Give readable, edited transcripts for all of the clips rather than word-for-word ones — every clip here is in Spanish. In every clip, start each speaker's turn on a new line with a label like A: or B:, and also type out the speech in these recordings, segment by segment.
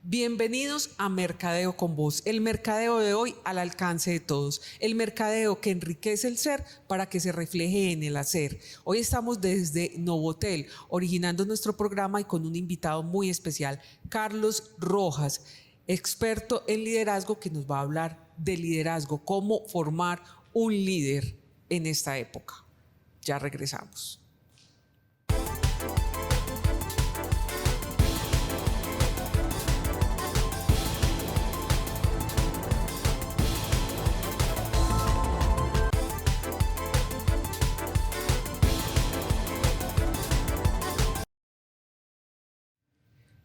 A: Bienvenidos a Mercadeo con Voz, el mercadeo de hoy al alcance de todos, el mercadeo que enriquece el ser para que se refleje en el hacer. Hoy estamos desde Novotel, originando nuestro programa y con un invitado muy especial, Carlos Rojas, experto en liderazgo que nos va a hablar de liderazgo, cómo formar un líder en esta época. Ya regresamos.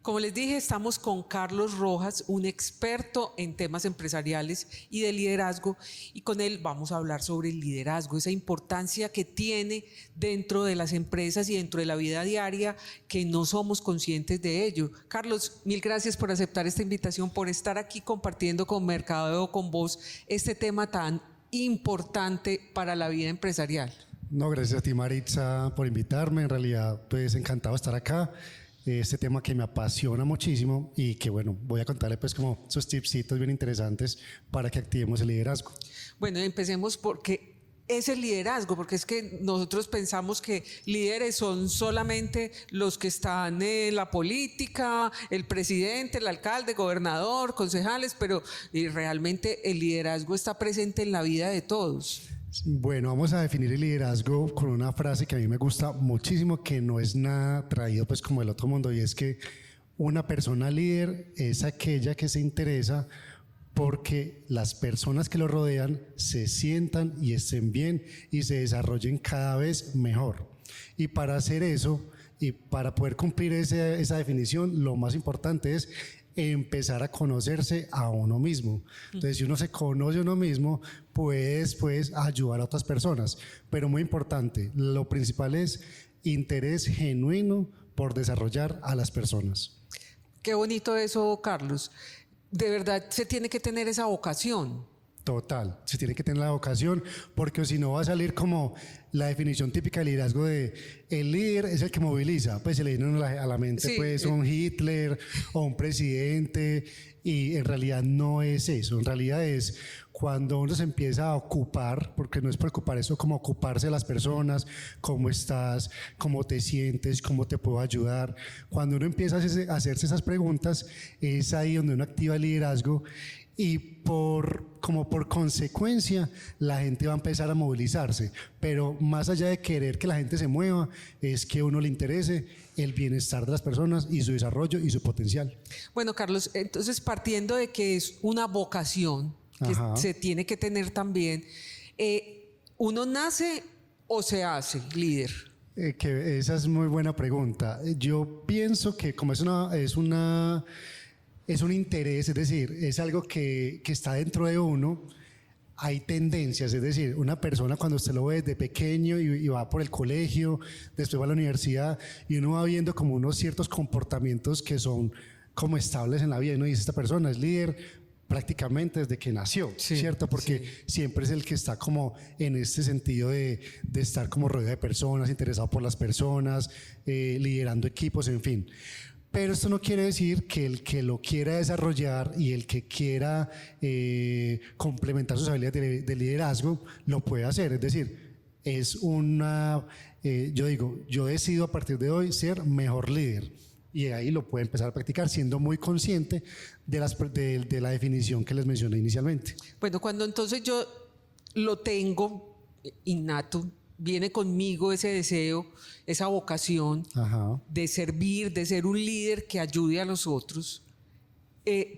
A: Como les dije, estamos con Carlos Rojas, un experto en temas empresariales y de liderazgo, y con él vamos a hablar sobre el liderazgo, esa importancia que tiene dentro de las empresas y dentro de la vida diaria, que no somos conscientes de ello. Carlos, mil gracias por aceptar esta invitación, por estar aquí compartiendo con Mercadeo con Voz este tema tan importante para la vida empresarial.
B: No, gracias a ti, Maritza, por invitarme. En realidad, pues encantado de estar acá. Este tema que me apasiona muchísimo y que, bueno, voy a contarle pues como esos tipsitos bien interesantes para que activemos el liderazgo.
A: Bueno, empecemos porque es el liderazgo, porque es que nosotros pensamos que líderes son solamente los que están en la política, el presidente, el alcalde, gobernador, concejales, pero realmente el liderazgo está presente en la vida de todos.
B: Bueno, vamos a definir el liderazgo con una frase que a mí me gusta muchísimo, que no es nada traído pues como del otro mundo, y es que una persona líder es aquella que se interesa porque las personas que lo rodean se sientan y estén bien y se desarrollen cada vez mejor. Y para hacer eso y para poder cumplir esa definición, lo más importante es empezar a conocerse a uno mismo. Entonces, si uno se conoce a uno mismo, puedes ayudar a otras personas. Pero muy importante, lo principal es interés genuino por desarrollar a las personas.
A: Qué bonito eso, Carlos. De verdad se tiene que tener esa vocación.
B: Total, se tiene que tener la vocación, porque si no va a salir como la definición típica del liderazgo de el líder es el que moviliza, pues se le viene a la mente sí, pues un Hitler o un presidente, y en realidad no es eso. En realidad es cuando uno se empieza a ocupar, porque no es preocupar, eso como ocuparse de las personas, cómo estás, cómo te sientes, cómo te puedo ayudar. Cuando uno empieza a hacerse esas preguntas, es ahí donde uno activa el liderazgo. Y por consecuencia la gente va a empezar a movilizarse, pero más allá de querer que la gente se mueva, es que a uno le interese el bienestar de las personas y su desarrollo y su potencial.
A: Bueno, Carlos, entonces partiendo de que es una vocación que se tiene que tener también, ¿uno nace o se hace líder?
B: Que esa es muy buena pregunta. Yo pienso que como es un interés, es decir, es algo que está dentro de uno, hay tendencias, es decir, una persona cuando usted lo ve desde pequeño y va por el colegio, después va a la universidad y uno va viendo como unos ciertos comportamientos que son como estables en la vida, y uno dice, esta persona es líder prácticamente desde que nació, sí, ¿cierto? Porque siempre es el que está como en este sentido de estar como rodeado de personas, interesado por las personas, liderando equipos, en fin. Pero esto no quiere decir que el que lo quiera desarrollar y el que quiera complementar sus habilidades de liderazgo lo puede hacer. Es decir, es yo decido a partir de hoy ser mejor líder. Y ahí lo puede empezar a practicar siendo muy consciente de la definición que les mencioné inicialmente.
A: Bueno, cuando entonces yo lo tengo innato, viene conmigo ese deseo, esa vocación de servir, de ser un líder que ayude a los otros,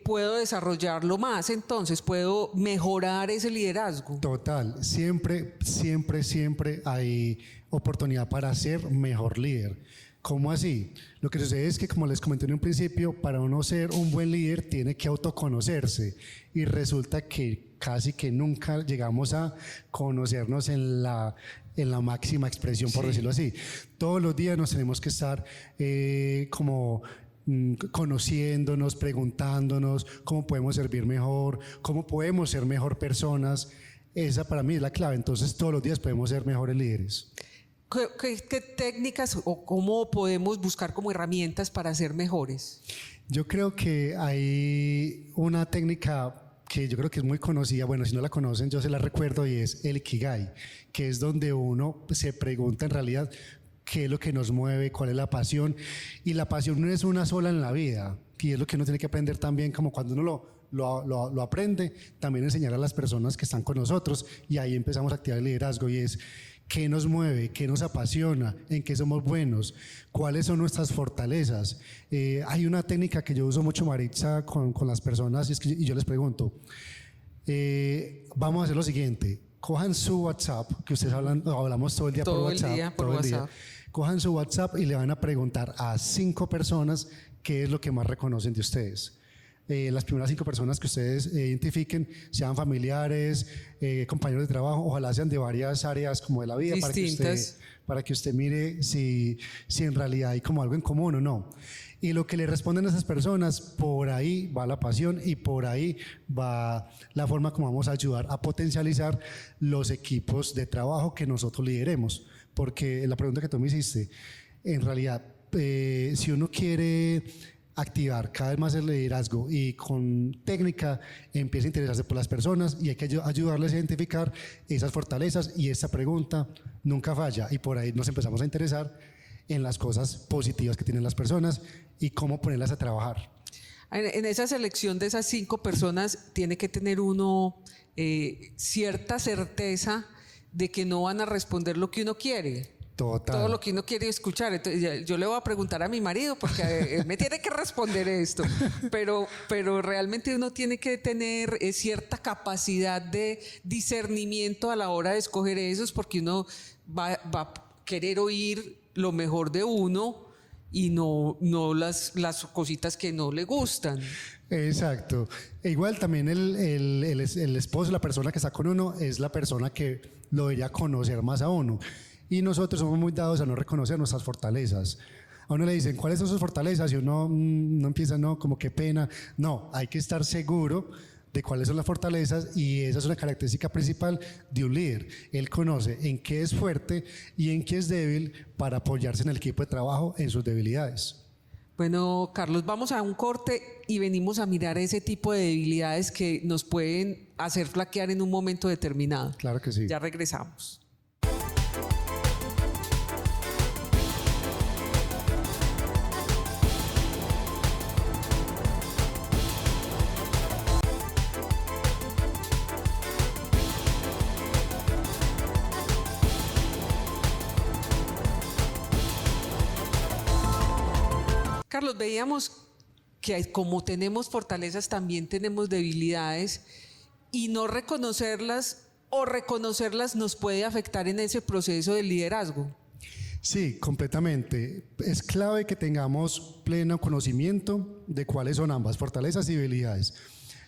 A: puedo desarrollarlo más, entonces puedo mejorar ese liderazgo.
B: Total, siempre hay oportunidad para ser mejor líder. ¿Cómo así? Lo que sucede es que, como les comenté en un principio, para uno ser un buen líder tiene que autoconocerse, y resulta que casi que nunca llegamos a conocernos en la máxima expresión, por decirlo así. Todos los días nos tenemos que estar conociéndonos, preguntándonos cómo podemos servir mejor, cómo podemos ser mejor personas. Esa para mí es la clave. Entonces todos los días podemos ser mejores líderes.
A: ¿Qué técnicas o cómo podemos buscar como herramientas para ser mejores?
B: Yo creo que hay una técnica que yo creo que es muy conocida, bueno, si no la conocen yo se la recuerdo, y es el Ikigai, que es donde uno se pregunta en realidad qué es lo que nos mueve, cuál es la pasión, y la pasión no es una sola en la vida, y es lo que uno tiene que aprender también, como cuando uno lo aprende, también enseñar a las personas que están con nosotros, y ahí empezamos a activar el liderazgo, y es qué nos mueve, qué nos apasiona, en qué somos buenos, cuáles son nuestras fortalezas. Hay una técnica que yo uso mucho, Maritza, con las personas, y yo les pregunto, vamos a hacer lo siguiente: cojan su WhatsApp, que ustedes hablamos todo el día por WhatsApp, todo el día. Cojan su WhatsApp y le van a preguntar a 5 personas qué es lo que más reconocen de ustedes. Las primeras 5 personas que ustedes identifiquen, sean familiares, compañeros de trabajo, ojalá sean de varias áreas como de la vida, para que usted mire si en realidad hay como algo en común o no. Y lo que le responden a esas personas, por ahí va la pasión y por ahí va la forma como vamos a ayudar a potencializar los equipos de trabajo que nosotros lideremos. Porque la pregunta que tú me hiciste, en realidad, si uno quiere activar cada vez más el liderazgo y con técnica empieza a interesarse por las personas, y hay que ayudarles a identificar esas fortalezas, y esta pregunta nunca falla, y por ahí nos empezamos a interesar en las cosas positivas que tienen las personas y cómo ponerlas a trabajar.
A: En esa selección de esas 5 personas tiene que tener uno cierta certeza de que no van a responder lo que uno quiere.
B: Total.
A: Todo lo que uno quiere escuchar. Entonces, yo le voy a preguntar a mi marido porque me tiene que responder esto. Pero realmente uno tiene que tener cierta capacidad de discernimiento a la hora de escoger esos, porque uno va a querer oír lo mejor de uno y no las cositas que no le gustan.
B: Exacto. E igual también el esposo, la persona que está con uno, es la persona que lo debería conocer más a uno. Y nosotros somos muy dados a no reconocer nuestras fortalezas. A uno le dicen, ¿cuáles son sus fortalezas? Y uno no empieza, no, como qué pena. No, hay que estar seguro de cuáles son las fortalezas, y esa es una característica principal de un líder. Él conoce en qué es fuerte y en qué es débil para apoyarse en el equipo de trabajo en sus debilidades.
A: Bueno, Carlos, vamos a un corte y venimos a mirar ese tipo de debilidades que nos pueden hacer flaquear en un momento determinado.
B: Claro que sí.
A: Ya regresamos. Carlos, veíamos que como tenemos fortalezas, también tenemos debilidades, y no reconocerlas o reconocerlas nos puede afectar en ese proceso de liderazgo.
B: Sí, completamente. Es clave que tengamos pleno conocimiento de cuáles son ambas, fortalezas y debilidades.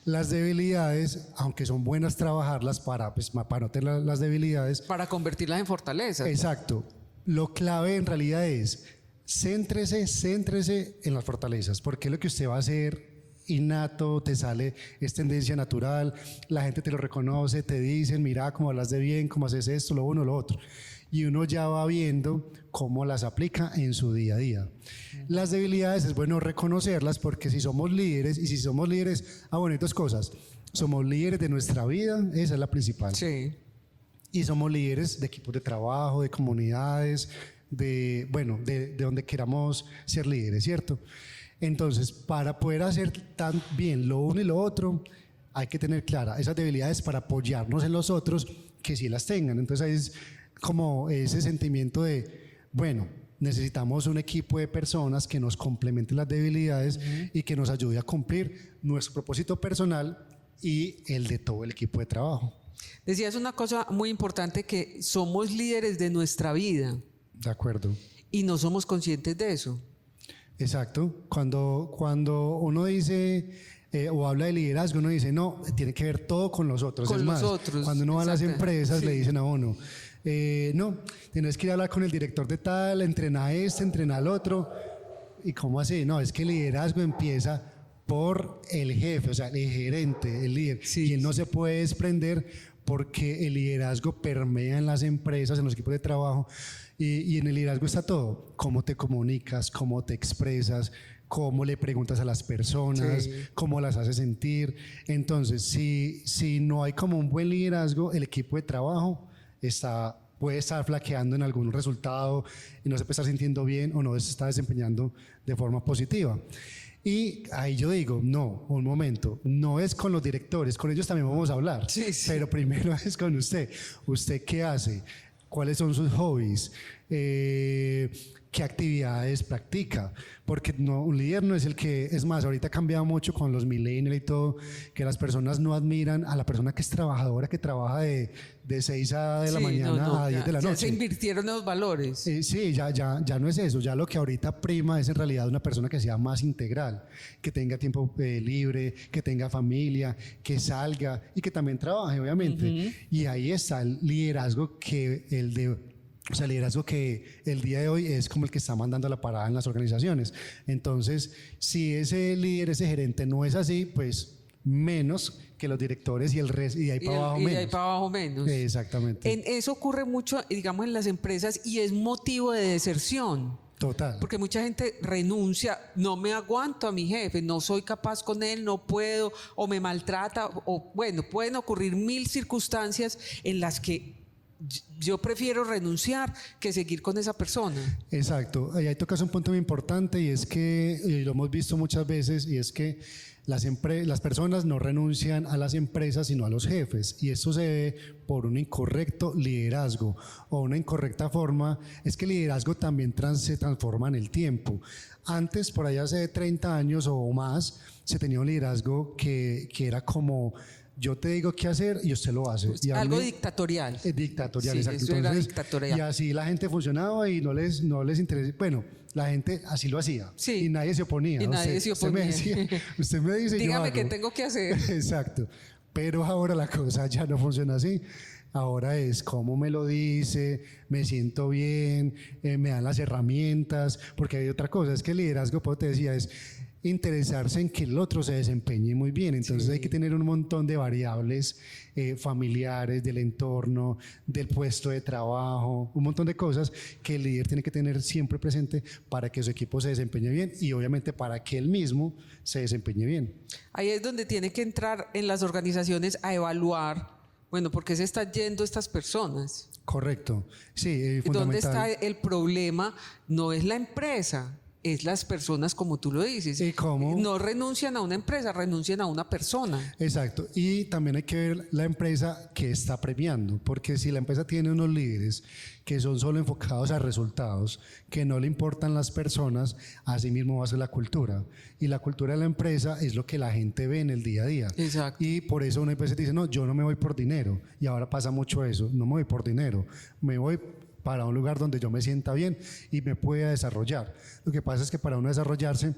B: Las debilidades, aunque son buenas trabajarlas para no tener las debilidades.
A: Para convertirlas en fortalezas.
B: Exacto. Lo clave en realidad es céntrese en las fortalezas, porque lo que usted va a hacer innato, te sale, es tendencia natural, la gente te lo reconoce, te dicen, mira cómo hablas de bien, cómo haces esto, lo uno, lo otro. Y uno ya va viendo cómo las aplica en su día a día. Las debilidades es bueno reconocerlas, porque si somos líderes, bueno, 2 cosas, somos líderes de nuestra vida, esa es la principal.
A: Sí.
B: Y somos líderes de equipos de trabajo, de comunidades, de donde queramos ser líderes, ¿cierto? Entonces, para poder hacer tan bien lo uno y lo otro, hay que tener clara esas debilidades para apoyarnos en los otros que sí las tengan. Entonces, ahí es como ese sentimiento de, bueno, necesitamos un equipo de personas que nos complementen las debilidades y que nos ayude a cumplir nuestro propósito personal y el de todo el equipo de trabajo.
A: Decías una cosa muy importante, que somos líderes de nuestra vida.
B: De acuerdo.
A: Y no somos conscientes de eso.
B: Exacto. Cuando uno dice o habla de liderazgo, uno dice, no, tiene que ver todo con los otros.
A: Con
B: es
A: los
B: más,
A: otros.
B: cuando uno va a las empresas,
A: sí,
B: le dicen a uno, no, tienes que ir a hablar con el director de tal, entrena a este, entrena al otro. ¿Y cómo así? No, es que el liderazgo empieza por el jefe, o sea, el gerente, el líder.
A: Sí.
B: Y él no se puede desprender, porque el liderazgo permea en las empresas, en los equipos de trabajo, Y en el liderazgo está todo, cómo te comunicas, cómo te expresas, cómo le preguntas a las personas,
A: Sí.
B: cómo las haces sentir. Entonces, si no hay como un buen liderazgo, el equipo de trabajo puede estar flaqueando en algún resultado y no se puede estar sintiendo bien o no se está desempeñando de forma positiva. Y ahí yo digo, no, un momento, no es con los directores, con ellos también vamos a hablar,
A: Sí, sí.
B: pero primero es con usted. ¿Usted qué hace? ¿Cuáles son sus hobbies? ¿Qué actividades practica? Porque no, un líder no es el que, es más, ahorita ha cambiado mucho con los millennials y todo, que las personas no admiran a la persona que es trabajadora, que trabaja de 6 de la
A: Sí,
B: mañana a 10
A: ya,
B: de la
A: ya
B: noche.
A: se invirtieron los valores.
B: Sí, ya no es eso, ya lo que ahorita prima es en realidad una persona que sea más integral, que tenga tiempo libre, que tenga familia, que salga y que también trabaje, obviamente. Y ahí está el liderazgo liderazgo que el día de hoy es como el que está mandando la parada en las organizaciones. Entonces, si ese líder, ese gerente no es así, pues menos que los directores y el resto, y de ahí para abajo
A: Y de
B: menos.
A: ahí para abajo menos.
B: Exactamente.
A: Eso ocurre mucho, digamos, en las empresas y es motivo de deserción.
B: Total.
A: Porque mucha gente renuncia, no me aguanto a mi jefe, no soy capaz con él, no puedo, o me maltrata, o bueno, pueden ocurrir 1000 circunstancias en las que yo prefiero renunciar que seguir con esa persona.
B: Exacto, ahí tocas un punto muy importante y es que, y lo hemos visto muchas veces, y es que las personas no renuncian a las empresas sino a los jefes, y esto se ve por un incorrecto liderazgo o una incorrecta forma. Es que el liderazgo también se transforma en el tiempo. Antes, por allá hace 30 años o más, se tenía un liderazgo que era como: yo te digo qué hacer y usted lo hace. Y
A: Algo dictatorial.
B: Dictatorial,
A: Sí,
B: exacto.
A: eso era
B: Entonces,
A: dictatorial.
B: y así la gente funcionaba y no les interesa. Bueno, la gente así lo hacía.
A: Sí.
B: Y nadie se oponía.
A: Y nadie se oponía.
B: Usted me dice,
A: Dígame
B: yo
A: qué
B: hago.
A: tengo que hacer.
B: Exacto. Pero ahora la cosa ya no funciona así. Ahora es cómo me lo dice, me siento bien, me dan las herramientas, porque hay otra cosa, es que el liderazgo, como te decía, es interesarse en que el otro se desempeñe muy bien. Entonces hay que tener un montón de variables familiares, del entorno, del puesto de trabajo, un montón de cosas que el líder tiene que tener siempre presente para que su equipo se desempeñe bien y obviamente para que él mismo se desempeñe bien.
A: Ahí es donde tiene que entrar en las organizaciones a evaluar, bueno, ¿por qué se están yendo estas personas?
B: Correcto, sí,
A: ¿Dónde
B: fundamental.
A: está el problema? No es la empresa, es las personas, como tú lo dices.
B: ¿Y cómo?
A: No renuncian a una empresa, renuncian a una persona.
B: Exacto, y también hay que ver la empresa que está premiando, porque si la empresa tiene unos líderes que son solo enfocados a resultados, que no le importan las personas, así mismo va a ser la cultura. Y la cultura de la empresa es lo que la gente ve en el día a día.
A: Exacto.
B: Y por eso una empresa dice, no, yo no me voy por dinero. Y ahora pasa mucho eso, no me voy por dinero, me voy para un lugar donde yo me sienta bien y me pueda desarrollar. Lo que pasa es que para uno desarrollarse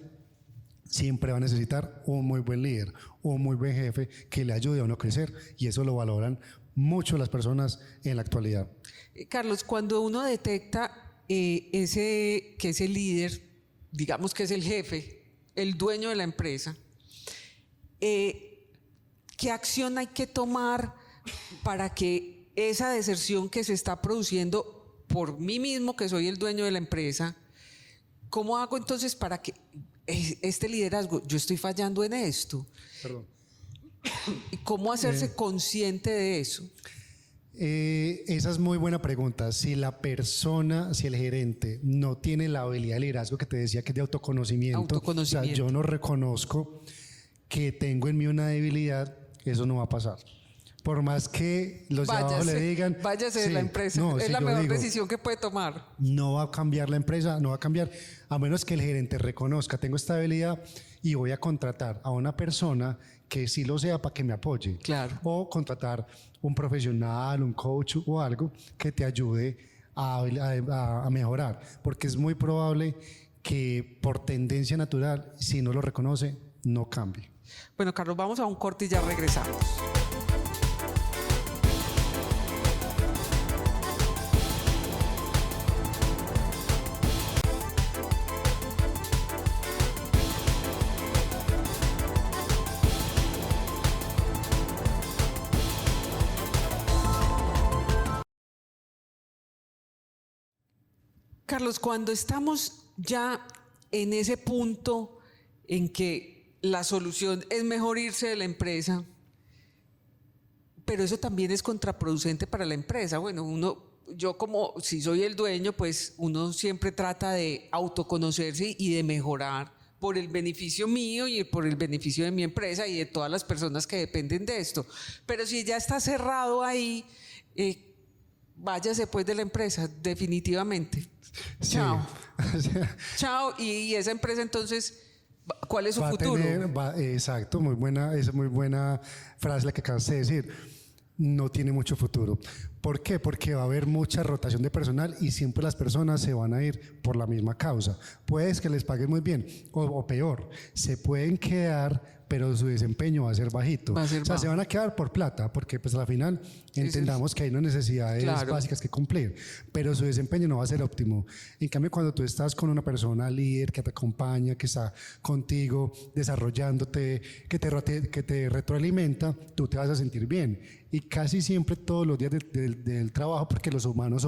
B: siempre va a necesitar un muy buen líder, un muy buen jefe que le ayude a uno a crecer, y eso lo valoran mucho las personas en la actualidad.
A: Carlos, cuando uno detecta que ese líder, digamos que es el jefe, el dueño de la empresa, ¿qué acción hay que tomar para que esa deserción que se está produciendo por mí mismo, que soy el dueño de la empresa, cómo hago entonces para que este liderazgo, yo estoy fallando en esto?
B: Perdón.
A: ¿Y cómo hacerse consciente de eso?
B: Esa es muy buena pregunta. Si la persona, si el gerente no tiene la habilidad de liderazgo que te decía, que es de autoconocimiento, o sea, yo no reconozco que tengo en mí una debilidad, eso no va a pasar. Por más que los de abajo le digan,
A: váyase de la empresa,
B: no,
A: es la mejor decisión que puede tomar.
B: No va a cambiar la empresa, no va a cambiar, a menos que el gerente reconozca, tengo esta habilidad y voy a contratar a una persona que sí lo sea para que me apoye.
A: Claro.
B: O contratar un profesional, un coach o algo que te ayude a mejorar, porque es muy probable que por tendencia natural, si no lo reconoce, no cambie.
A: Bueno, Carlos, vamos a un corte y ya regresamos. Carlos, cuando estamos ya en ese punto en que la solución es mejor irse de la empresa, pero eso también es contraproducente para la empresa. Bueno, yo como si soy el dueño, pues uno siempre trata de autoconocerse y de mejorar por el beneficio mío y por el beneficio de mi empresa y de todas las personas que dependen de esto. Pero si ya está cerrado ahí, váyase pues de la empresa, definitivamente.
B: Sí.
A: Chao. Chao. Y esa empresa entonces, ¿cuál es su futuro?
B: Exacto, muy buena, es muy buena frase la que acabas de decir. No tiene mucho futuro. ¿Por qué? Porque va a haber mucha rotación de personal y siempre las personas se van a ir por la misma causa. Puede que les paguen muy bien o peor, se pueden quedar, pero su desempeño va a ser bajito. Se van a quedar por plata, porque pues a la final entendamos que hay unas necesidades básicas que cumplir, pero su desempeño no va a ser óptimo. En cambio, cuando tú estás con una persona líder que te acompaña, que está contigo, desarrollándote, que te retroalimenta, tú te vas a sentir bien. Y casi siempre todos los días del trabajo, porque los humanos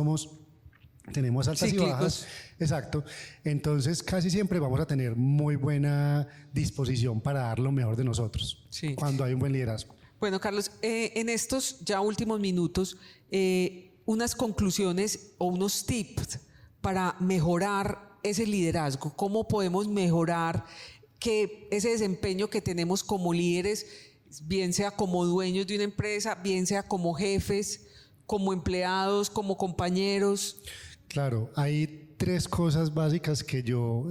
B: tenemos altas
A: cíclicos
B: y bajas, exacto, entonces casi siempre vamos a tener muy buena disposición para dar lo mejor de nosotros, cuando hay un buen liderazgo.
A: Bueno, Carlos, en estos ya últimos minutos, unas conclusiones o unos tips para mejorar ese liderazgo. ¿Cómo podemos mejorar que ese desempeño que tenemos como líderes, bien sea como dueños de una empresa, bien sea como jefes, como empleados, como compañeros?
B: Claro, hay 3 cosas básicas que yo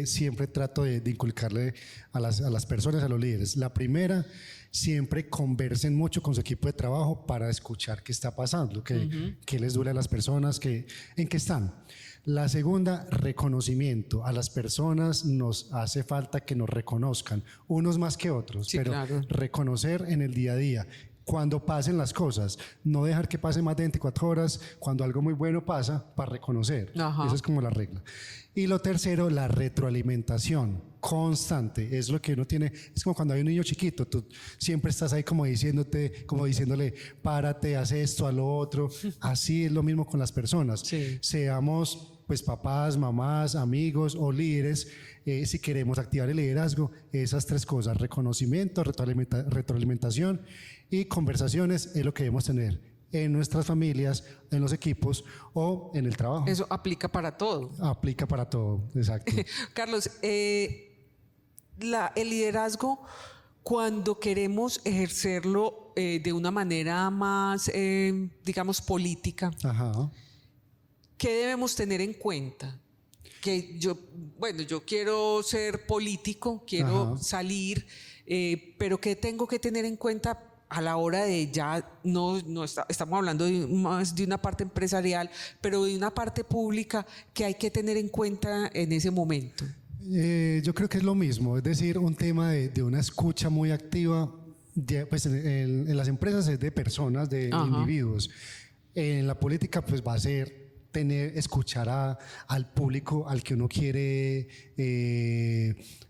B: siempre trato de inculcarle a las personas, a los líderes. La primera, siempre conversen mucho con su equipo de trabajo para escuchar qué está pasando, qué les duele a las personas, en qué están. La segunda, reconocimiento. A las personas nos hace falta que nos reconozcan, unos más que otros, pero reconocer en el día a día. Cuando pasen las cosas, no dejar que pase más de 24 horas, cuando algo muy bueno pasa, para reconocer. Esa es como la regla. Y lo tercero, la retroalimentación constante. Es lo que uno tiene, es como cuando hay un niño chiquito, tú siempre estás ahí como diciéndole, párate, haz esto, haz lo otro. Así es lo mismo con las personas. Seamos pues papás, mamás, amigos o líderes, si queremos activar el liderazgo, esas 3 cosas, reconocimiento, retroalimentación y conversaciones es lo que debemos tener en nuestras familias, en los equipos o en el trabajo.
A: Eso aplica para todo.
B: Aplica para todo, exacto.
A: Carlos, el liderazgo, cuando queremos ejercerlo de una manera más, digamos, política, ¿qué debemos tener en cuenta? Que yo quiero ser político, quiero salir, pero ¿qué tengo que tener en cuenta a la hora de estamos hablando más de una parte empresarial, pero de una parte pública que hay que tener en cuenta en ese momento?
B: Yo creo que es lo mismo, es decir, un tema de una escucha muy activa, pues en las empresas es de personas, de individuos. En la política pues va a ser escuchar al público al que uno quiere,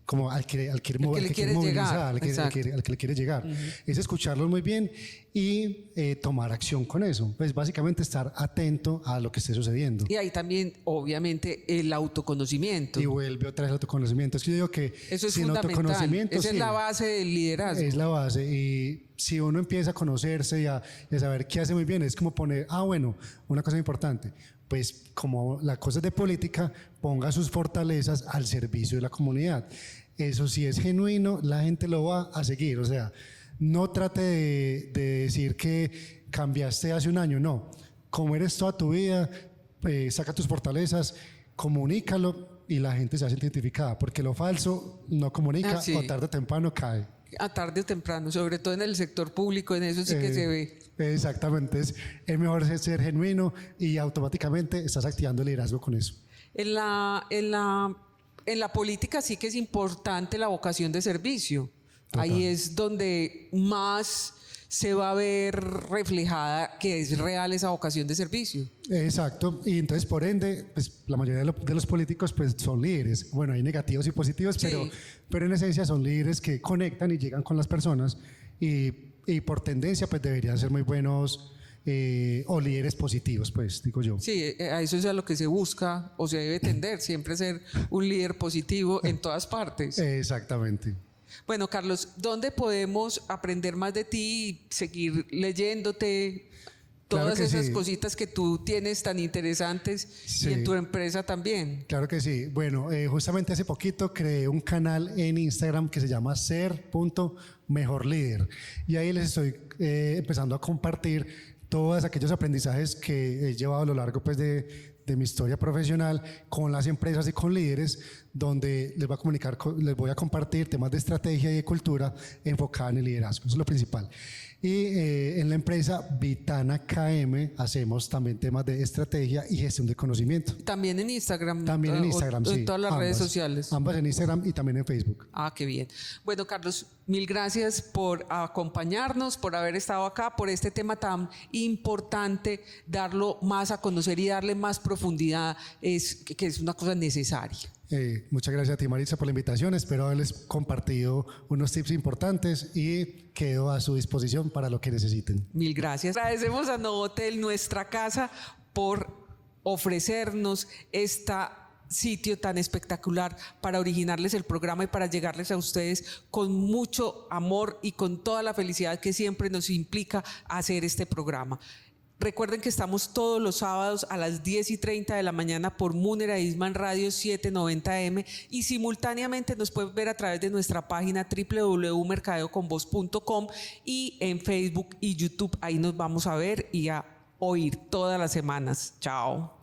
B: como al que movilizar, al que le quiere llegar. Es escucharlos muy bien y tomar acción con eso. Pues básicamente estar atento a lo que esté sucediendo.
A: Y ahí también, obviamente, el autoconocimiento.
B: Y vuelve otra vez el autoconocimiento. Es que yo digo que
A: eso es
B: sin
A: fundamental.
B: Autoconocimiento,
A: esa es la base del liderazgo.
B: Es la base. Y si uno empieza a conocerse y a saber qué hace muy bien, es como poner, una cosa importante, pues como la cosa es de política, ponga sus fortalezas al servicio de la comunidad. Eso sí es genuino, la gente lo va a seguir. O sea, no trate de decir que cambiaste hace un año, no. Como eres toda tu vida, saca tus fortalezas, comunícalo y la gente se hace identificada, porque lo falso no comunica o tarde o temprano cae.
A: A tarde o temprano, sobre todo en el sector público, en eso sí que se ve.
B: Exactamente, es mejor ser genuino y automáticamente estás activando el liderazgo con eso.
A: En la política sí que es importante la vocación de servicio. Total. Ahí es donde más se va a ver reflejada que es real esa vocación de servicio.
B: Exacto, y entonces por ende, pues la mayoría de los políticos pues son líderes. Bueno, hay negativos y positivos, pero en esencia son líderes que conectan y llegan con las personas y por tendencia pues deberían ser muy buenos o líderes positivos, pues digo yo.
A: Sí, a eso es a lo que se busca o se debe tender, siempre ser un líder positivo en todas partes.
B: Exactamente.
A: Bueno, Carlos, ¿dónde podemos aprender más de ti y seguir leyéndote? Todas esas cositas que tú tienes tan interesantes y en tu empresa también.
B: Claro que sí. Bueno, justamente hace poquito creé un canal en Instagram que se llama ser.mejorlíder y ahí les estoy empezando a compartir todos aquellos aprendizajes que he llevado a lo largo pues de mi historia profesional con las empresas y con líderes, donde les voy a compartir temas de estrategia y de cultura enfocada en el liderazgo. Eso es lo principal. Y en la empresa Vitana KM hacemos también temas de estrategia y gestión de conocimiento.
A: También en Instagram.
B: También en Instagram, sí.
A: En todas las redes sociales.
B: Ambas en Instagram y también en Facebook.
A: Ah, qué bien. Bueno, Carlos, mil gracias por acompañarnos, por haber estado acá, por este tema tan importante, darlo más a conocer y darle más profundidad, que es una cosa necesaria.
B: Muchas gracias a ti, Maritza, por la invitación. Espero haberles compartido unos tips importantes y quedo a su disposición para lo que necesiten.
A: Mil gracias. Agradecemos a Novotel, nuestra casa, por ofrecernos este sitio tan espectacular para originarles el programa y para llegarles a ustedes con mucho amor y con toda la felicidad que siempre nos implica hacer este programa. Recuerden que estamos todos los sábados a las 10:30 de la mañana por Munera Eastman Radio 790M y simultáneamente nos pueden ver a través de nuestra página www.mercadeoconvoz.com y en Facebook y YouTube. Ahí nos vamos a ver y a oír todas las semanas. Chao.